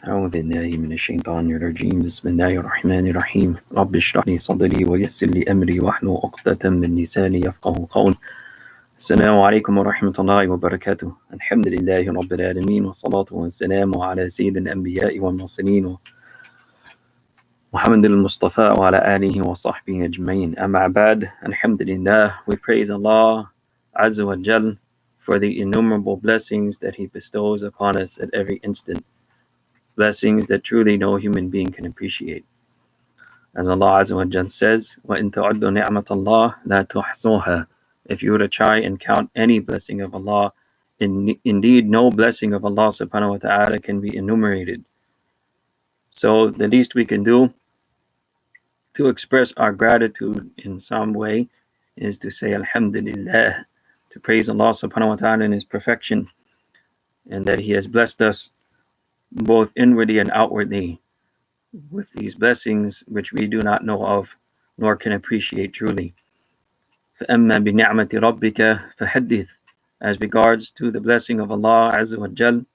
أعوذ بالله من الشيطان الرجيم بسم الله الرحمن الرحيم رب اشرح لي صدري ويسر لي أمري واحلل عقدة من لساني يفقه قولي السلام عليكم ورحمة الله وبركاته الحمد لله رب العالمين والصلاة والسلام على سيد الأنبياء والمرسلين محمد المصطفى وعلى آله وصحبه أجمعين أما بعد Alhamdulillah, we praise Allah Azza wa Jal for the innumerable blessings that He bestows upon us at every instant. Blessings that truly no human being can appreciate. As Allah Azza wa Jal says, وَإِن تَعُدُّوا نِعْمَةَ اللَّهِ لَا تُحْصُوهَا. If you were to try and count any blessing of Allah, indeed no blessing of Allah subhanahu wa ta'ala can be enumerated. So the least we can do to express our gratitude in some way is to say Alhamdulillah, to praise Allah subhanahu wa ta'ala in His perfection, and that He has blessed us both inwardly and outwardly with these blessings which we do not know of nor can appreciate truly. فَأَمَّا بِنِعْمَةِ رَبِّكَ فَحَدِّثْ. As regards to the blessing of Allah Azza wa Jal,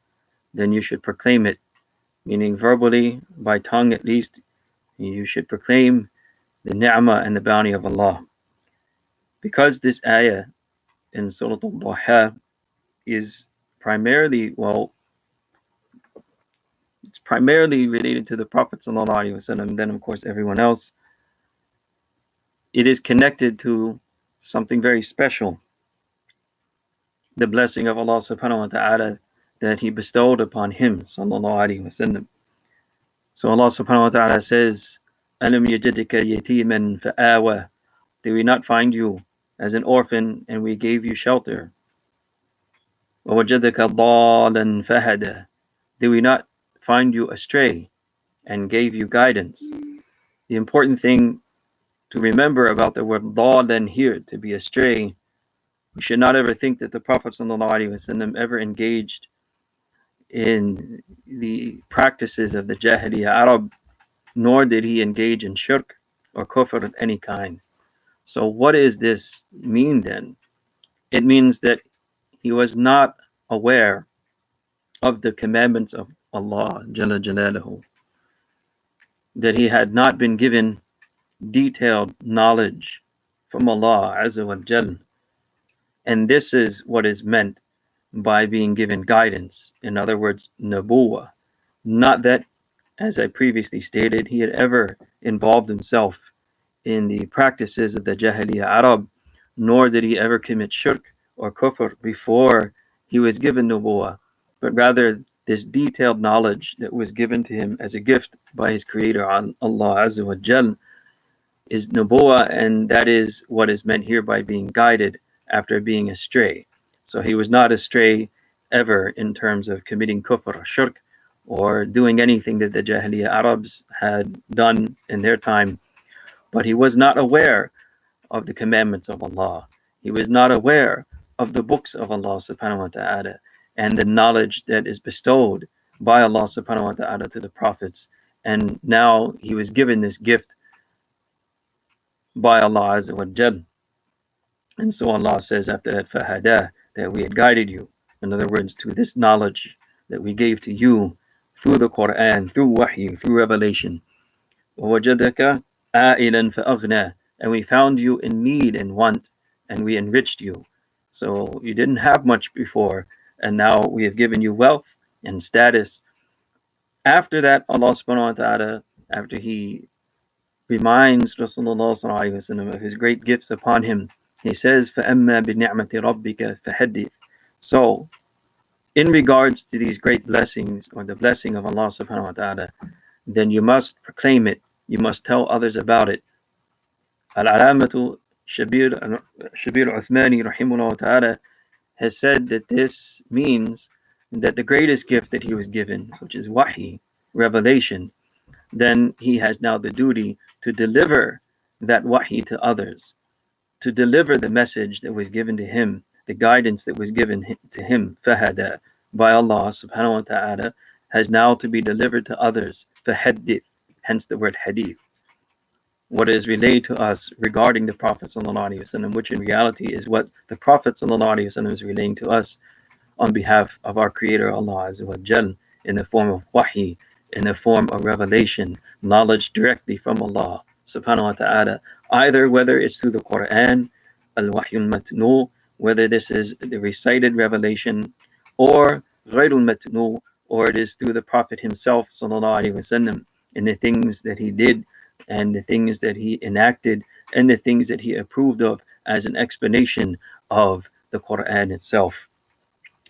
then you should proclaim it, meaning verbally, by tongue at least, you should proclaim the ni'mah and the bounty of Allah. Because this ayah in Surah Al-Duha is primarily, it's primarily related to the Prophet ﷺ, and then of course everyone else. It is connected to something very special, the blessing of Allah subhanahu wa ta'ala that He bestowed upon him sallallahu alaihi wasallam. So Allah subhanahu wa ta'ala says, أَلَمْ يَجِدْكَ يَتِيمًا فَآوَى. Did we not find you as an orphan and we gave you shelter? وَوَجَدَكَ ضَالًا فَهَدَى. Did we not find you astray and gave you guidance? The important thing to remember about the word ضَالًا here, to be astray, we should not ever think that the Prophet ﷺ ever engaged in the practices of the Jahiliyyah Arab, nor did he engage in shirk or kufr of any kind. So what does this mean then? It means that he was not aware of the commandments of Allah Jalla Jalaluhu, that he had not been given detailed knowledge from Allah Azza wa Jal. And this is what is meant by being given guidance. In other words, nabuwah. Not that, as I previously stated, he had ever involved himself in the practices of the Jahiliyyah Arab, nor did he ever commit shirk or kufr before he was given nubuwah, but rather this detailed knowledge that was given to him as a gift by his creator Allah Azza wa Jal is nubuwah, and that is what is meant here by being guided after being astray. So he was not astray ever in terms of committing kufr or shirk or doing anything that the Jahiliyyah Arabs had done in their time, but he was not aware of the commandments of Allah. He was not aware of the books of Allah subhanahu wa ta'ala and the knowledge that is bestowed by Allah subhanahu wa ta'ala to the prophets. And now he was given this gift by Allah Azza wa Jal. And so Allah says after that, فَهَدَى, that we had guided you. In other words, to this knowledge that we gave to you through the Quran, through wahy, through revelation. وَوَجَدَكَ عَائِلًا فَأَغْنَى. And we found you in need and want, and we enriched you. So you didn't have much before, and now we have given you wealth and status. After that, Allah subhanahu wa ta'ala, after He reminds Rasulullah sallallahu alaihi wasallam of His great gifts upon him, He says, فَأَمَّا بِنِعْمَةِ رَبِّكَ فَحَدِّثْ. So, in regards to these great blessings, or the blessing of Allah subhanahu wa ta'ala, then you must proclaim it, you must tell others about it. Al-Alamatu Shabir Uthmani rahimahullah ta'ala has said that this means that the greatest gift that he was given, which is wahy, revelation, then he has now the duty to deliver that wahy to others, to deliver the message that was given to him, the guidance that was given to him, fahada, by Allah subhanahu wa ta'ala, has now to be delivered to others, fahaddith, hence the word hadith. What is relayed to us regarding the Prophet sallallahu alaihi wasallam, which in reality is what the Prophet sallallahu alaihi wasallam is relaying to us on behalf of our Creator Allah Azza wa Jal in the form of wahy, in the form of revelation, knowledge directly from Allah subhanahu wa ta'ala, either whether it's through the Quran, al-wahyul matnu, whether this is the recited revelation, or ghayrul matnu, or it is through the Prophet himself sallallahu alaihi wasallam, in the things that he did and the things that he enacted and the things that he approved of as an explanation of the Quran itself,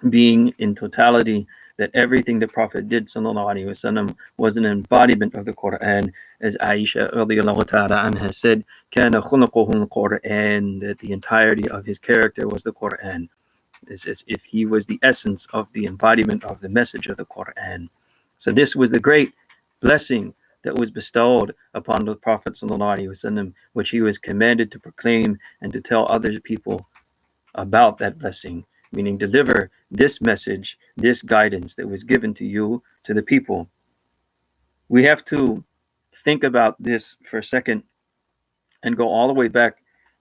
being in totality that everything the Prophet did sallallahu alaihi wasallam was an embodiment of the Quran, as Aisha radiallahu ta'ala anha said, kana khuluquhu al-Quran, that the entirety of his character was the Quran. It's as if he was the essence of the embodiment of the message of the Quran. So this was the great blessing that was bestowed upon the Prophet sallallahu alaihi wasallam, which he was commanded to proclaim and to tell other people about that blessing, meaning deliver this message, this guidance that was given to you, to the people. We have to think about this for a second and go all the way back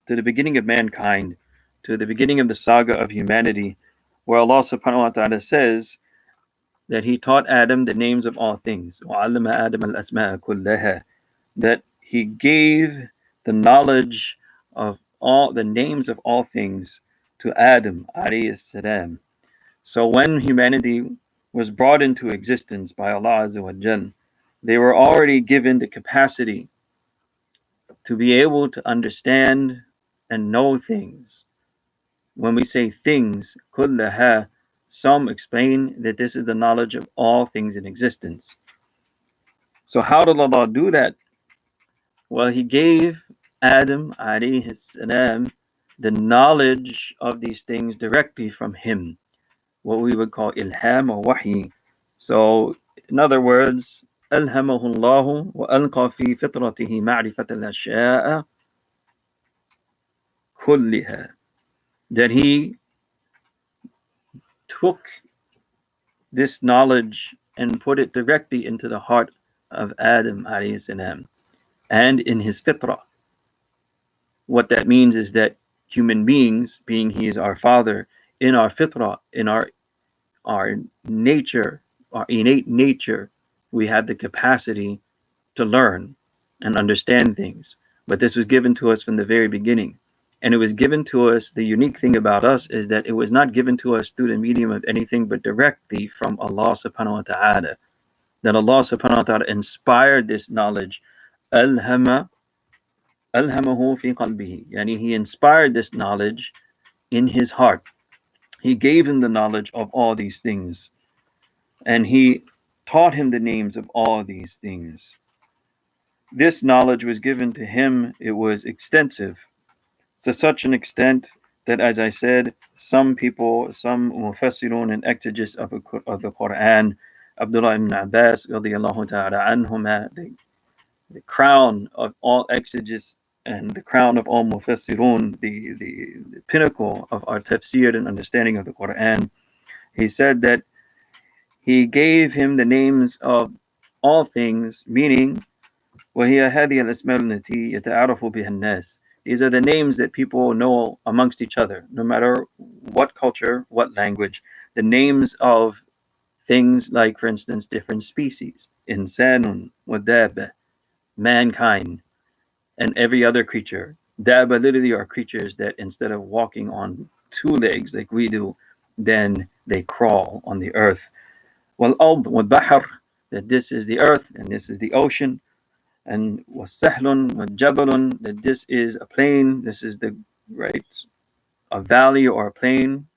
to the beginning of mankind, to the beginning of the saga of humanity, where Allah subhanahu wa ta'ala says that he taught Adam the names of all things. وَعَلَّمَ آدَمَ الْأَسْمَاءَ كُلَّهَا, that he gave the knowledge of all the names of all things to Adam alayhi salam. So when humanity was brought into existence by Allah Azza wa Jal, they were already given the capacity to be able to understand and know things. When we say things, kullaha, some explain that this is the knowledge of all things in existence. So how did Allah do that? Well, he gave Adam alayhi salam the knowledge of these things directly from him, what we would call ilham or wahi. So in other words, ألهمه الله وألقى في فطرته معرفة الأشياء كلها, that he took this knowledge and put it directly into the heart of Adam alayhi salam and in his fitrah. What that means is that human beings, being he is our father, in our fitrah, in our nature, our innate nature, we have the capacity to learn and understand things. But this was given to us from the very beginning. And it was given to us, the unique thing about us is that it was not given to us through the medium of anything but directly from Allah subhanahu wa ta'ala. That Allah subhanahu wa ta'ala inspired this knowledge. Alhamahu fi qalbihi. Yani he inspired this knowledge in his heart. He gave him the knowledge of all these things. And he taught him the names of all these things. This knowledge was given to him. It was extensive, to such an extent that, as I said, some people, some mufassirun and exegetes of the Quran, Abdullah ibn Abbas radiallahu ta'ala anhuma, the crown of all exegetes and the crown of all mufassirun, the pinnacle of our tafsir and understanding of the Quran, he said that he gave him the names of all things, meaning وهي هذه الأسماء التي يتعارف بها الناس. These are the names that people know amongst each other, no matter what culture, what language. The names of things like, for instance, different species. Insanun wa dabba, mankind, and every other creature. Dabba literally are creatures that instead of walking on two legs like we do, then they crawl on the earth. Wal-ard wal-bahr, that this is the earth and this is the ocean. And wasahlun wajabalun, that this is a plain, this is a valley or a plain,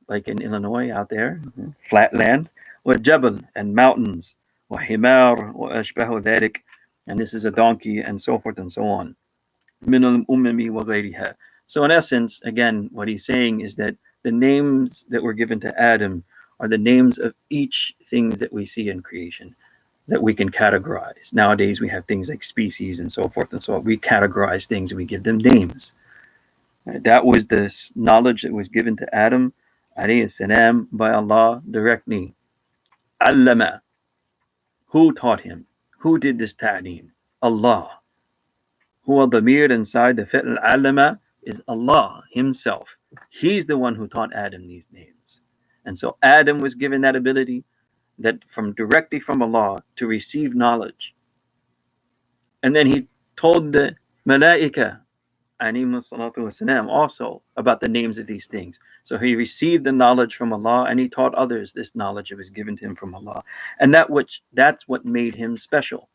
like in Illinois out there, flat land. Wajabal, and mountains. Wahimar wa ashbahu dharik, and this is a donkey, and so forth and so on. Min al-ummami wa ghayriha. So in essence, again, what he's saying is that the names that were given to Adam are the names of each thing that we see in creation, that we can categorize. Nowadays we have things like species and so forth and so on. We categorize things and we give them names. That was the knowledge that was given to Adam alayhi salam by Allah directly. Allama. Who taught him? Who did this ta'lim? Allah. Huwa damir inside the fi'l allama is Allah himself. He's the one who taught Adam these names. And so Adam was given that ability. that from directly from Allah to receive knowledge. And then he told the Malaika also about the names of these things. So he received the knowledge from Allah and he taught others this knowledge that was given to him from Allah. And that's what made him special.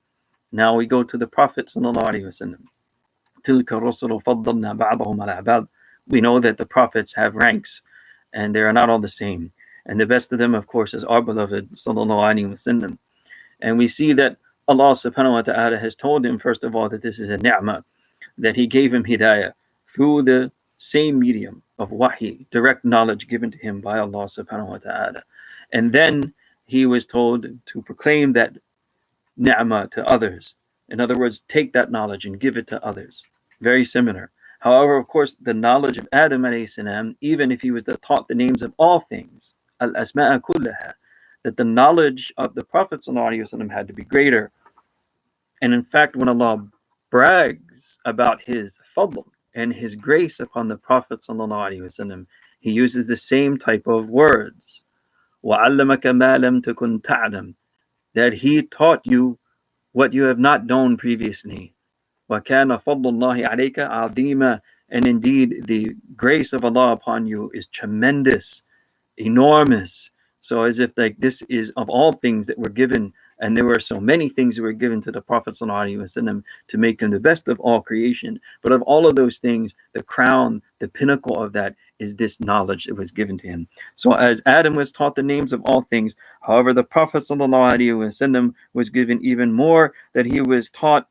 Now we go to the Prophet sallallahu alaihi wasallam. We know that the prophets have ranks and they are not all the same. And the best of them, of course, is our beloved sallallahu alaihi wasallam. And we see that Allah subhanahu wa ta'ala has told him, first of all, that this is a ni'mah, that he gave him hidayah through the same medium of wahi, direct knowledge given to him by Allah subhanahu wa ta'ala. And then he was told to proclaim that ni'mah to others. In other words, take that knowledge and give it to others. Very similar. However, of course, the knowledge of Adam alayhi salam, even if he was taught the names of all things, al-asma'a kullaha, that the knowledge of the Prophet ﷺ had to be greater. And in fact, when Allah brags about his fadl and his grace upon the Prophet ﷺ, he uses the same type of words. وَعَلَّمَكَ مَا لَمْ تَكُنْ تَعْلَمْ, that he taught you what you have not known previously. وَكَانَ فَضْلُ اللَّهِ عَلَيْكَ عَظِيمًا, and indeed the grace of Allah upon you is tremendous, enormous. So as if like this is of all things that were given, and there were so many things that were given to the Prophet ﷺ to make him the best of all creation. But of all of those things, the crown, the pinnacle of that is this knowledge that was given to him. So as Adam was taught the names of all things, however, the Prophet ﷺ was given even more, that he was taught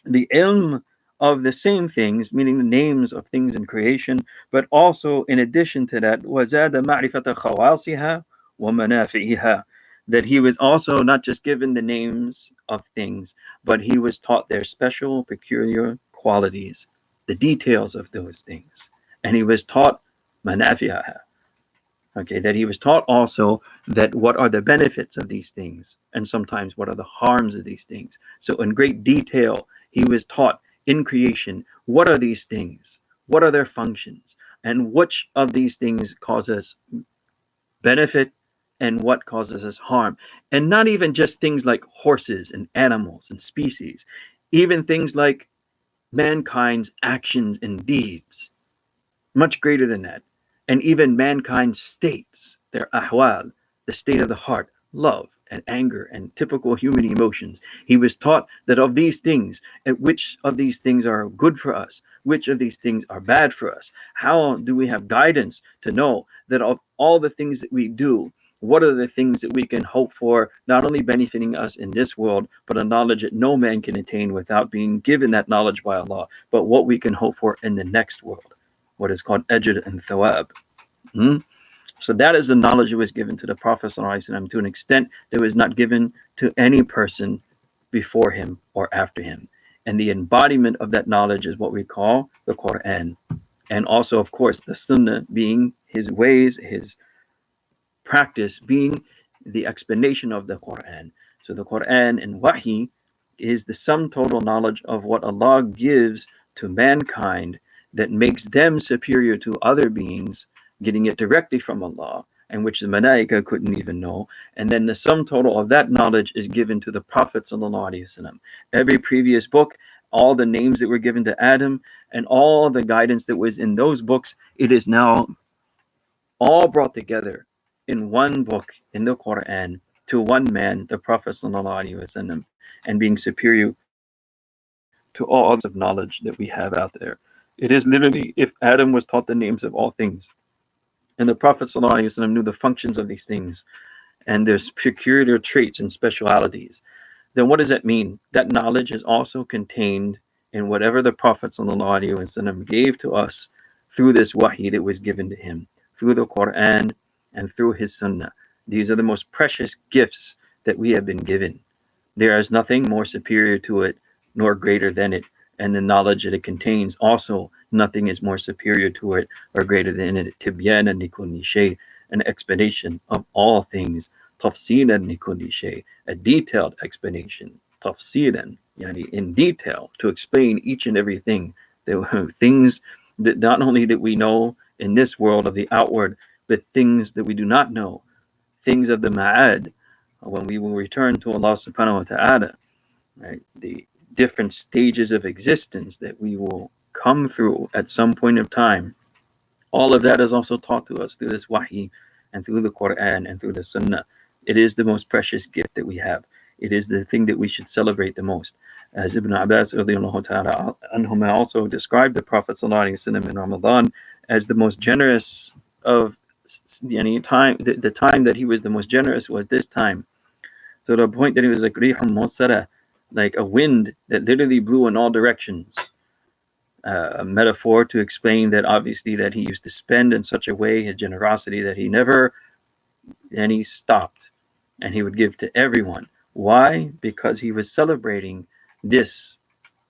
the ilm of the same things, meaning the names of things in creation, but also in addition to that, وَزَادَ مَعْرِفَةَ خَوَاصِهَا وَمَنَافِعِهَا, that he was also not just given the names of things, but he was taught their special, peculiar qualities, the details of those things. And he was taught manafi'aha. Okay, that he was taught also that what are the benefits of these things, and sometimes what are the harms of these things. So in great detail, he was taught in creation, what are these things? What are their functions? And which of these things cause us benefit and what causes us harm? And not even just things like horses and animals and species, even things like mankind's actions and deeds, much greater than that. And even mankind's states, their ahwal, the state of the heart, love and anger and typical human emotions. He was taught that of these things, which of these things are good for us, which of these things are bad for us. How do we have guidance to know that of all the things that we do, what are the things that we can hope for, not only benefiting us in this world, but a knowledge that no man can attain without being given that knowledge by Allah, but what we can hope for in the next world, what is called ajr and thawab. So that is the knowledge that was given to the Prophet ﷺ to an extent that was not given to any person before him or after him. And the embodiment of that knowledge is what we call the Quran. And also, of course, the Sunnah being his ways, his practice being the explanation of the Quran. So the Quran and Wahi is the sum total knowledge of what Allah gives to mankind that makes them superior to other beings, getting it directly from Allah, and which the Malaika couldn't even know. And then the sum total of that knowledge is given to the Prophet ﷺ. Every previous book, all the names that were given to Adam, and all the guidance that was in those books, it is now all brought together in one book in the Quran to one man, the Prophet ﷺ, and being superior to all others of knowledge that we have out there. It is literally, if Adam was taught the names of all things, and the Prophet ﷺ knew the functions of these things and their peculiar traits and specialities, then what does that mean? That knowledge is also contained in whatever the Prophet ﷺ gave to us through this wahi that was given to him, through the Quran and through his sunnah. These are the most precious gifts that we have been given. There is nothing more superior to it nor greater than it. And the knowledge that it contains also, nothing is more superior to it or greater than it. Tibyanan likulli shay, an explanation of all things. Tafsilan likulli shay, a detailed explanation. Tafsilan, yani in detail, to explain each and everything. Things that not only that we know in this world of the outward, but things that we do not know. Things of the ma'ad, when we will return to Allah subhanahu wa ta'ala, right? The different stages of existence that we will come through at some point of time, all of that is also taught to us through this wahi and through the Quran and through the Sunnah. It is the most precious gift that we have. It is the thing that we should celebrate the most. As Ibn Abbas anhuma also described the Prophet ﷺ in Ramadan as the most generous of any time. The time that he was the most generous was this time. So to the point that he was like rihum musara, like a wind that literally blew in all directions. A metaphor to explain that obviously that he used to spend in such a way his generosity that he never any stopped, and he would give to everyone. Why? Because he was celebrating this,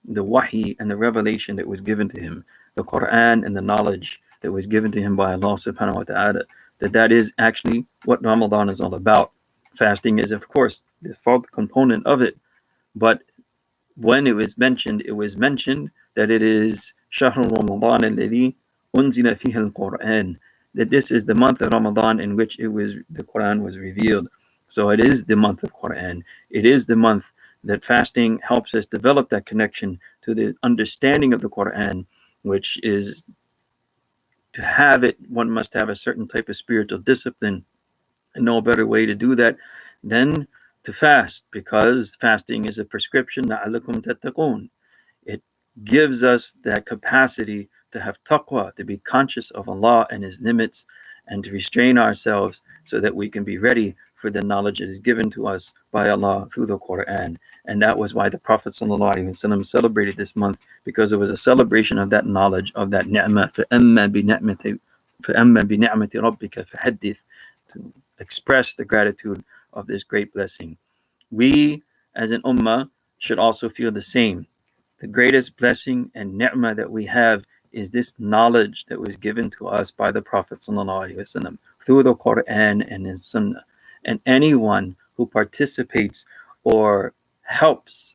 the wahi and the revelation that was given to him, the Quran and the knowledge that was given to him by Allah subhanahu wa ta'ala, that is actually what Ramadan is all about. Fasting is of course the fourth component of it, but when it was mentioned that it is Shahr Ramadan alladhi unzila fihi al-Quran, that this is the month of Ramadan in which the Quran was revealed. So it is the month of Quran. It is the month that fasting helps us develop that connection to the understanding of the Quran, which is to have it, one must have a certain type of spiritual discipline, and no better way to do that than to fast, because fasting is a prescription. لَعَلَّكُمْ تَتَّقُونَ. It gives us that capacity to have taqwa, to be conscious of Allah and His limits, and to restrain ourselves so that we can be ready for the knowledge that is given to us by Allah through the Quran. And that was why the Prophet ﷺ celebrated this month, because it was a celebration of that knowledge, of that ni'mah. فَأَمَّا بِنِعْمَةِ رَبِّكَ فَحَدِّثْ, to express the gratitude of this great blessing. We as an ummah should also feel the same. The greatest blessing and ni'mah that we have is this knowledge that was given to us by the Prophet ﷺ through the Quran and in Sunnah. And anyone who participates or helps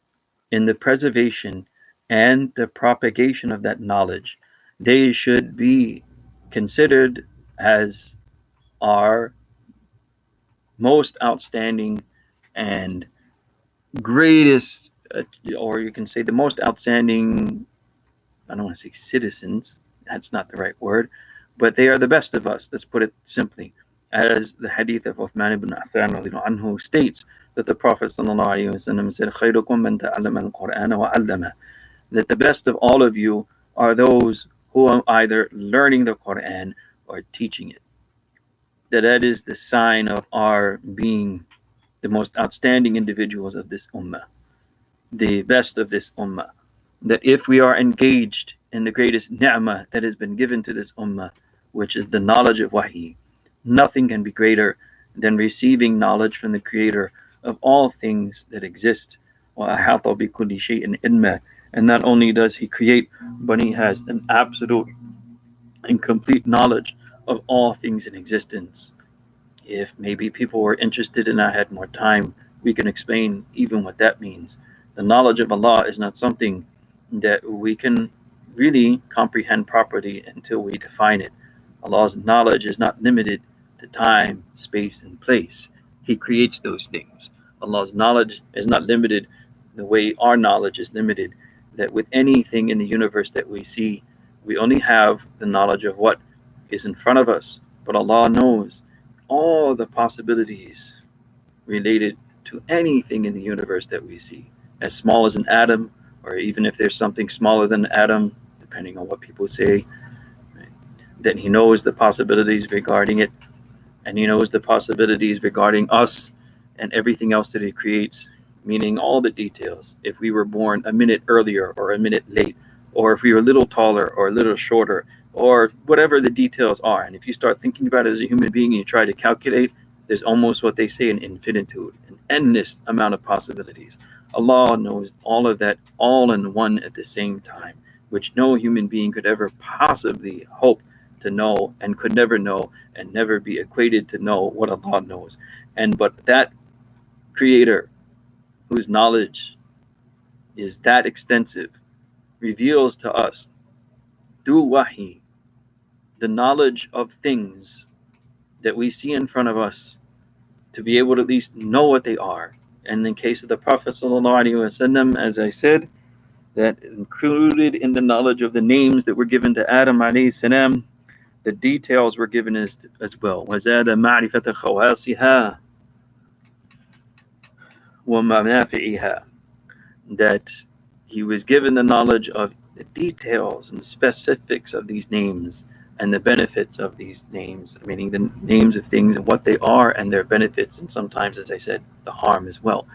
in the preservation and the propagation of that knowledge, they should be considered as our most outstanding and greatest, or you can say the most outstanding, I don't want to say citizens, that's not the right word, but they are the best of us, let's put it simply. As the hadith of Uthman ibn Affan anhu states, that the Prophet ﷺ said, خَيْرُكُمْ مَنْ تَعَلَّمَ الْقُرْآنَ وَعَلَّمَهُ, that the best of all of you are those who are either learning the Quran or teaching it. That is the sign of our being the most outstanding individuals of this ummah, the best of this ummah. That if we are engaged in the greatest ni'mah that has been given to this ummah, which is the knowledge of wahi, nothing can be greater than receiving knowledge from the creator of all things that exist. وَأَحَاطَ بِكُلِّ شَيْءٍ عِلْمًا. And not only does he create, but he has an absolute and complete knowledge of all things in existence. If maybe people were interested and I had more time, we can explain even what that means. The knowledge of Allah is not something that we can really comprehend properly until we define it. Allah's knowledge is not limited to time, space, and place. He creates those things. Allah's knowledge is not limited the way our knowledge is limited, that with anything in the universe that we see, we only have the knowledge of what is in front of us, but Allah knows all the possibilities related to anything in the universe that we see, as small as an atom, or even if there's something smaller than an atom, depending on what people say, right? Then He knows the possibilities regarding it, and He knows the possibilities regarding us and everything else that He creates, meaning all the details. If we were born a minute earlier or a minute late, or if we were a little taller or a little shorter, or whatever the details are. And if you start thinking about it as a human being and you try to calculate, there's almost what they say an infinitude, an endless amount of possibilities. Allah knows all of that all in one at the same time, which no human being could ever possibly hope to know, and could never know, and never be equated to know what Allah knows. But that creator whose knowledge is that extensive reveals to us through wahi the knowledge of things that we see in front of us, to be able to at least know what they are. And in case of the Prophet ﷺ, as I said, that included in the knowledge of the names that were given to Adam alayhi salam, the details were given as well. وَزَادَ مَعْرِفَةَ خَوَاصِهَا وَمَنَافِعِهَا, that he was given the knowledge of the details and specifics of these names and the benefits of these names, meaning the names of things and what they are and their benefits, and sometimes, as I said, the harm as well.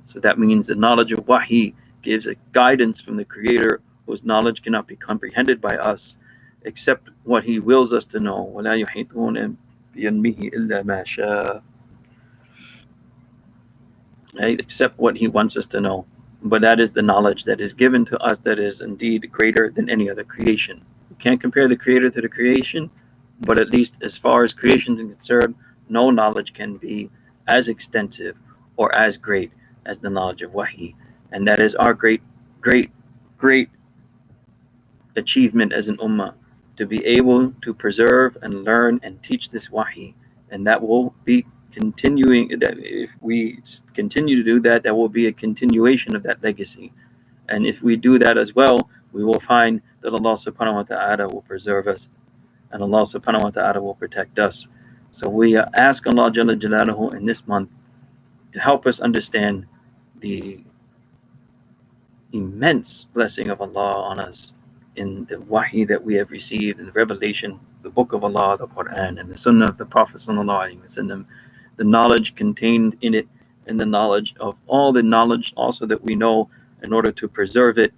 So that means the knowledge of wahi gives a guidance from the Creator, whose knowledge cannot be comprehended by us except what He wills us to know. وَلَا يُحِيطُونَ بِعِلْمِهِ إِلَّا مَا شَاءَ. Right? Except what He wants us to know. But that is the knowledge that is given to us that is indeed greater than any other creation. You can't compare the Creator to the creation, but at least as far as creation is concerned, no knowledge can be as extensive or as great as the knowledge of wahi. And that is our great, great, great achievement as an ummah, to be able to preserve and learn and teach this wahi. And that will be continuing. That if we continue to do that, that will be a continuation of that legacy. And if we do that as well, we will find that Allah subhanahu wa ta'ala will preserve us, and Allah subhanahu wa ta'ala will protect us. So we ask Allah Jalla Jalaluhu in this month to help us understand the immense blessing of Allah on us in the wahi that we have received, in the revelation, the book of Allah, the Quran, and the sunnah of the Prophet sallallahu alaihi wasallam, the knowledge contained in it, and the knowledge of all the knowledge also that we know in order to preserve it,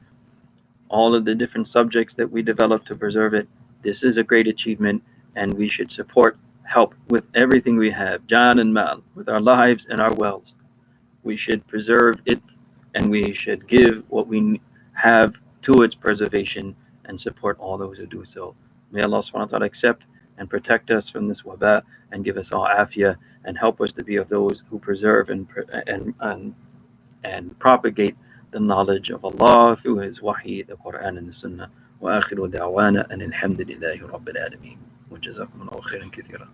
all of the different subjects that we develop to preserve it. This is a great achievement, and we should help with everything we have, jan and mal, with our lives and our wealth. We should preserve it, and we should give what we have to its preservation and support all those who do so. May Allah subhanahu wa ta'ala accept and protect us from this waba and give us all afiyah and help us to be of those who preserve and propagate the knowledge of Allah through His wahi, the Quran and the Sunnah. وآخر دعوانا أن الحمد لله رب العالمين وجزاكم الله خيرا كثيرا.